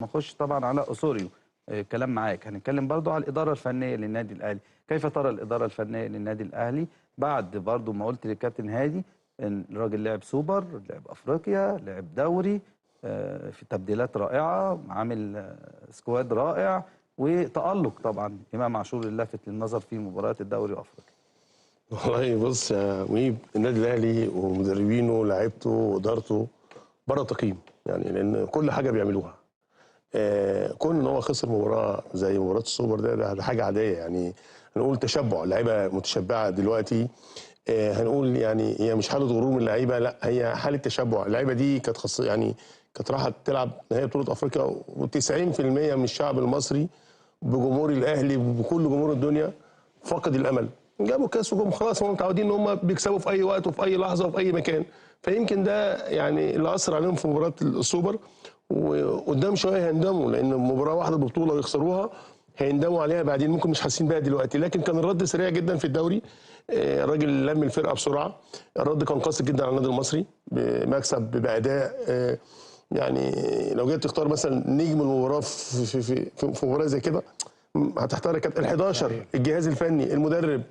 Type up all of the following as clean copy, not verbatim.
نخش طبعا على اسوريو. كلام معاك. هنتكلم برضو على الاداره الفنيه للنادي الاهلي. كيف ترى الاداره الفنيه للنادي الاهلي بعد برضو ما قلت للكابتن هادي ان الراجل لعب سوبر، لعب افريقيا، لعب دوري، في تبديلات رائعه، عامل سكواد رائع وتالق طبعا امام عاشور اللي لافت للنظر في مباريات الدوري وافريقيا. والله بص يا مهيب، النادي الاهلي ومدربينه ولاعيبته وادارته بره تقييم، يعني لان كل حاجه بيعملوها. كون ان هو خسر مباراه زي مباراه السوبر ده حاجه عاديه، يعني هنقول تشبع، اللعيبه متشبعه دلوقتي. هنقول يعني هي مش حاله غرور من اللعيبه، لا هي حاله تشبع. اللعيبه دي كانت يعني كانت رايحه تلعب نهائي بطوله افريقيا، و90% من الشعب المصري بجمهور الاهلي بكل جمهور الدنيا فقد الامل. جابوا كاس وجم خلاص، هم متعودين ان هم بيكسبوا في اي وقت وفي اي لحظه وفي اي مكان. فيمكن ده يعني اللي اثر عليهم في مباراه السوبر، وقدام شويه هيندموا، لان مباراه واحده ببطوله ويخسروها هيندموا عليها بعدين، ممكن مش حاسين بيها دلوقتي. لكن كان الرد سريع جدا في الدوري. الراجل لم الفرقه بسرعه، الرد كان قاسي جدا على النادي المصري بمكسب باداء. يعني لو جيت تختار مثلا نجم المباراه في مباراه زي كده هتحتار يا كابتن. ال11 الجهاز الفني، المدرب،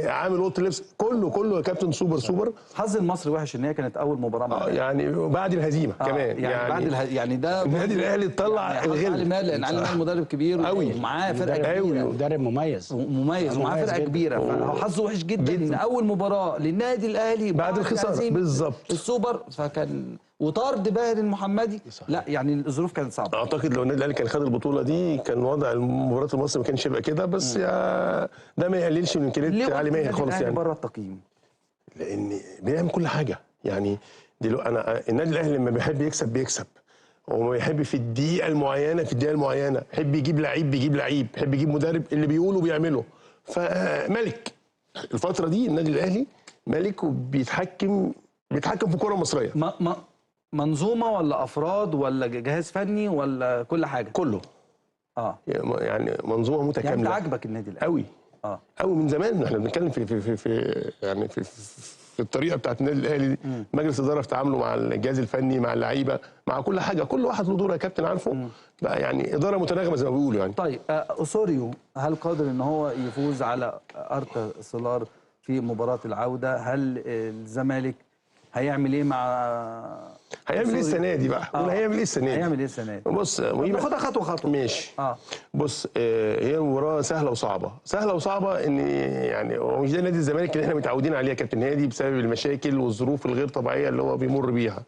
عامل اوضه اللبس، كله يا كابتن سوبر. حظ المصري وحش ان هي كانت اول مباراه مع يعني بعد الهزيمه كمان، يعني بعد يعني ده النادي الاهلي طلع يعني الغل. علي ماهر، لان علي ماهر مدرب كبير قوي ومعاه فرقه كبيره، مدرب مميز ومعاه فرقه كبيره، فهو حظه وحش جدا ان اول مباراه للنادي الاهلي بعد الخساره بالظبط السوبر، فكان وطرد باهر المحمدي. لا يعني الظروف كانت صعبه. اعتقد لو النادي الاهلي كان خد البطوله دي كان وضع مباراه المصري ما كانش يبقى كده، بس ده ما يقللش من امكانيات علي ماهر خالص. يعني بره التقييم لان بيعمل كل حاجه. يعني دلوقتي النادي الاهلي لما بيحب يكسب بيكسب، وما بيحب في الدقيقه المعينه يحب يجيب لعيب بيجيب لعيب، يحب يجيب مدرب اللي بيقوله بيعمله. فملك الفتره دي النادي الاهلي ملك، وبيتحكم في الكره المصريه. منظومه ولا افراد ولا جهاز فني ولا كل حاجه؟ كله. يعني منظومه متكامله. يعني انت عاجبك النادي الاهلي قوي قوي من زمان. احنا بنتكلم يعني في الطريقه بتاعت النادي الاهلي. مجلس اداره في تعامله مع الجهاز الفني مع اللعيبه مع كل حاجه، كل واحد له دور يا كابتن عارفه بقى، يعني اداره متناغمه زي ما بيقولوا. يعني طيب اسوريو هل قادر ان هو يفوز على ارتا سولار في مباراه العوده؟ هل الزمالك هيعمل ايه هيعمل ايه السنه دي بقى؟ هيعمل ايه السنه دي؟ هيعمل ايه السنه دي؟ بص ناخدها خطوه خطوه. ماشي. بص، هي مباراه سهله وصعبه ان يعني هو مش ده نادي الزمالك اللي احنا متعودين عليه يا كابتن هادي، بسبب المشاكل والظروف الغير طبيعيه اللي هو بيمر بيها.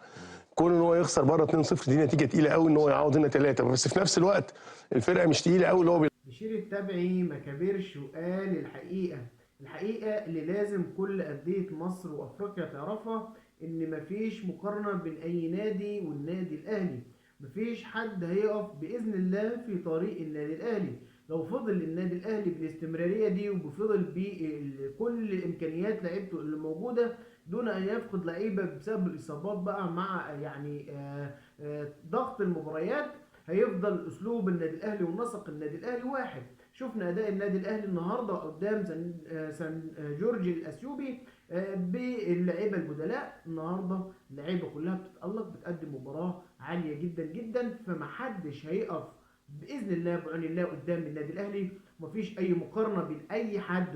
كون ان هو يخسر بره 2-0 دي نتيجه تقيله قوي، ان هو يعوض هنا 3، بس في نفس الوقت الفرقه مش تقيله قوي اللي هو بشير التبعي ما كبرش وقال الحقيقه اللي لازم كل انديه مصر وافريقيا تعرفها، ان مفيش مقارنه بين اي نادي والنادي الاهلي. مفيش حد هيقف باذن الله في طريق النادي الاهلي. لو فضل النادي الاهلي بالاستمراريه دي وبفضل بكل امكانيات لعيبته اللي موجوده دون ان يفقد لعيبه بسبب الاصابات بقى، مع يعني ضغط المباريات، هيفضل اسلوب النادي الاهلي ونسق النادي الاهلي واحد. شفنا اداء النادي الاهلي النهارده قدام سان جورج الاثيوبي باللعيبه البدلاء. النهارده اللعيبه كلها بتتالق، بتقدم مباراه عاليه جدا جدا، فمحدش هيقف باذن الله بعون الله قدام النادي الاهلي. مفيش اي مقارنه بين اي حد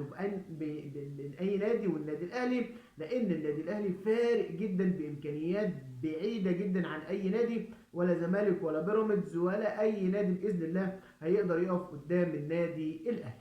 بين اي نادي والنادي الاهلي، لان النادي الاهلي فارق جدا بامكانيات بعيده جدا عن اي نادي، ولا زمالك ولا بيراميدز ولا اي نادي باذن الله هيقدر يقف قدام النادي الاهلي.